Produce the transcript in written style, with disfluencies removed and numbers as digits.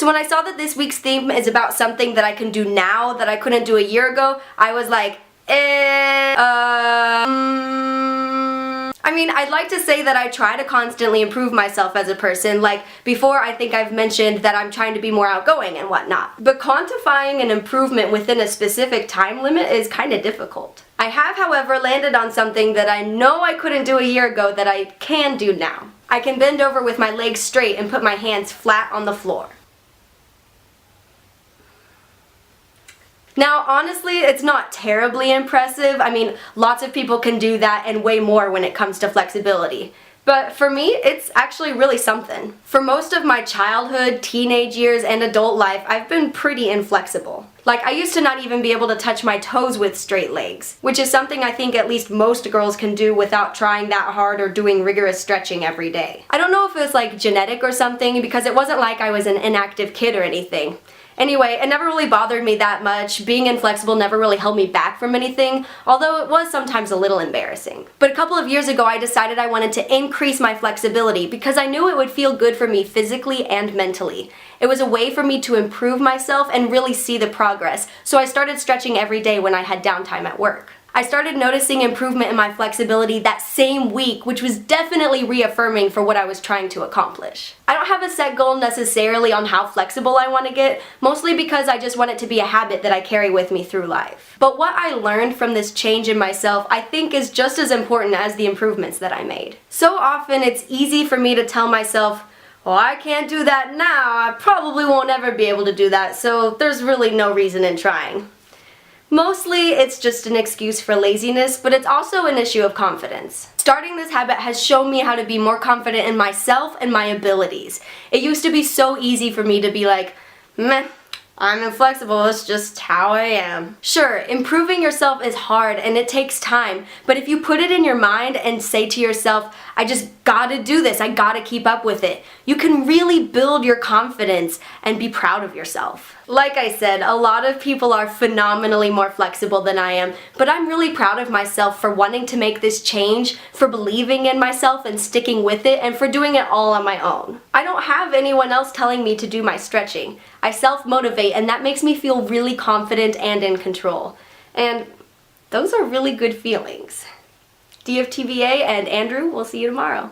So when I saw that this week's theme is about something that I can do now that I couldn't do a year ago, I was like, I mean, I'd like to say that I try to constantly improve myself as a person. Like, before I think I've mentioned that I'm trying to be more outgoing and whatnot. But quantifying an improvement within a specific time limit is kind of difficult. I have, however, landed on something that I know I couldn't do a year ago that I can do now. I can bend over with my legs straight and put my hands flat on the floor. Now, honestly, it's not terribly impressive. I mean, lots of people can do that and way more when it comes to flexibility. But for me, it's actually really something. For most of my childhood, teenage years, and adult life, I've been pretty inflexible. Like, I used to not even be able to touch my toes with straight legs, which is something I think at least most girls can do without trying that hard or doing rigorous stretching every day. I don't know if it was like genetic or something, because it wasn't like I was an inactive kid or anything. Anyway, it never really bothered me that much. Being inflexible never really held me back from anything, although it was sometimes a little embarrassing. But a couple of years ago, I decided I wanted to increase my flexibility because I knew it would feel good for me physically and mentally. It was a way for me to improve myself and really see the progress, so I started stretching every day when I had downtime at work. I started noticing improvement in my flexibility that same week, which was definitely reaffirming for what I was trying to accomplish. I don't have a set goal necessarily on how flexible I want to get, mostly because I just want it to be a habit that I carry with me through life. But what I learned from this change in myself, I think, is just as important as the improvements that I made. So often it's easy for me to tell myself, well, I can't do that now, I probably won't ever be able to do that, so there's really no reason in trying. Mostly, it's just an excuse for laziness, but it's also an issue of confidence. Starting this habit has shown me how to be more confident in myself and my abilities. It used to be so easy for me to be like, meh, I'm inflexible, it's just how I am. Sure, improving yourself is hard and it takes time, but if you put it in your mind and say to yourself, I just gotta do this, I gotta keep up with it, you can really build your confidence and be proud of yourself. Like I said, a lot of people are phenomenally more flexible than I am, but I'm really proud of myself for wanting to make this change, for believing in myself and sticking with it, and for doing it all on my own. I don't have anyone else telling me to do my stretching. I self-motivate, and that makes me feel really confident and in control. And those are really good feelings. DFTVA and Andrew, we'll see you tomorrow.